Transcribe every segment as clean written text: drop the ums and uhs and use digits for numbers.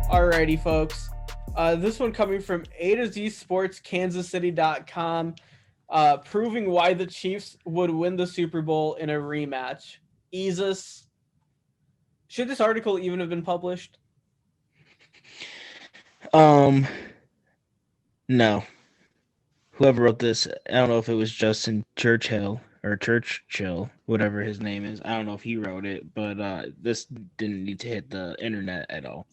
Alrighty, folks. This one coming from A to Z Sports KansasCity.com, proving why the Chiefs would win the Super Bowl in a rematch. Isis, should this article even have been published? No. Whoever wrote this, I don't know if it was Justin Churchill or Churchill, whatever his name is. I don't know if he wrote it, but this didn't need to hit the internet at all.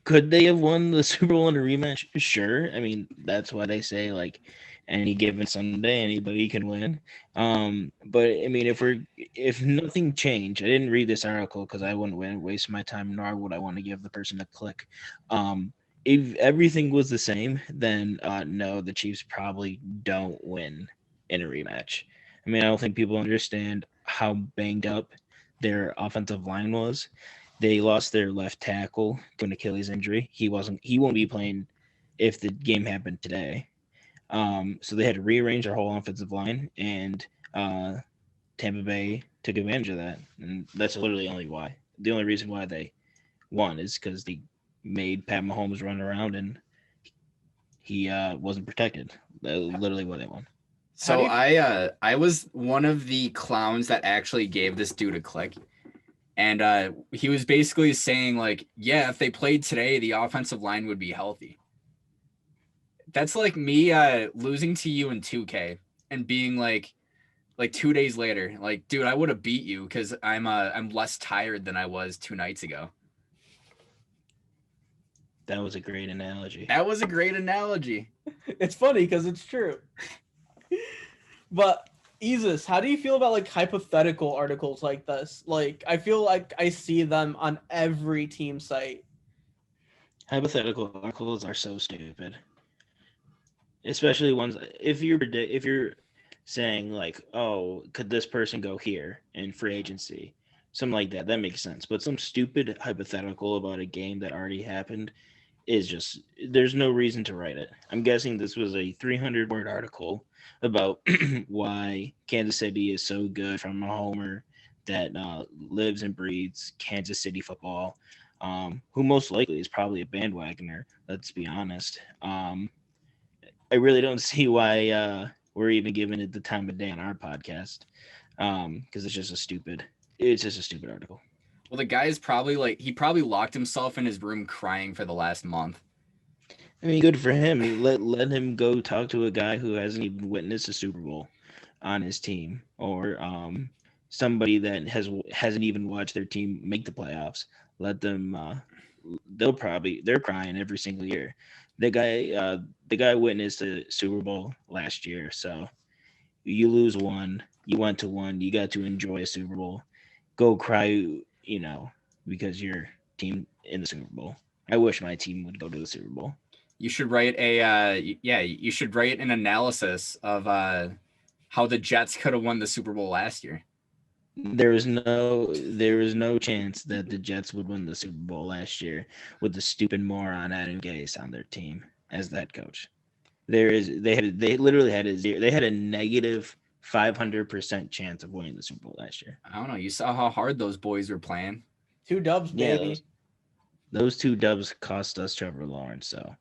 Could they have won the Super Bowl in a rematch? Sure. I mean, that's why they say like any given Sunday, anybody can win. But I mean, if nothing changed, I didn't read this article because I wouldn't waste my time, nor would I want to give the person a click. If everything was the same, then no, the Chiefs probably don't win in a rematch. I mean, I don't think people understand how banged up their offensive line was. They lost their left tackle to an Achilles injury. He won't be playing if the game happened today. So they had to rearrange their whole offensive line, and Tampa Bay took advantage of that, and that's literally only why. The only reason why they won is because they made Pat Mahomes run around and he wasn't protected. Literally what they won. So I was one of the clowns that actually gave this dude a click. And he was basically saying, like, yeah, if they played today, the offensive line would be healthy. That's like me losing to you in 2K and being like 2 days later, like, dude, I would have beat you because I'm less tired than I was 2 nights ago. That was a great analogy. That was a great analogy. It's funny because it's true. But Isis, how do you feel about like hypothetical articles like this? Like, I feel like I see them on every team site. Hypothetical articles are so stupid, especially ones if you're saying like, oh, could this person go here in free agency, something like that. That makes sense. But some stupid hypothetical about a game that already happened is just there's no reason to write it. I'm guessing this was a 300-word article about why Kansas City is so good from a homer that lives and breathes Kansas City football, who most likely is probably a bandwagoner. Let's be honest. I really don't see why we're even giving it the time of day on our podcast because it's just a stupid article. Well, the guy is probably he probably locked himself in his room crying for the last month. I mean, good for him. Let him go talk to a guy who hasn't even witnessed a Super Bowl on his team, or somebody that hasn't even watched their team make the playoffs. Let them. They're crying every single year. The guy witnessed a Super Bowl last year, so you lose one, you went to one, you got to enjoy a Super Bowl. Go cry, because your team in the Super Bowl. I wish my team would go to the Super Bowl. You should write you should write an analysis of how the Jets could have won the Super Bowl last year. There is no chance that the Jets would win the Super Bowl last year with the stupid moron Adam Gase on their team as the head coach. They literally had a negative 500% chance of winning the Super Bowl last year. I don't know. You saw how hard those boys were playing. 2 dubs, baby. Yeah, those 2 dubs cost us Trevor Lawrence. So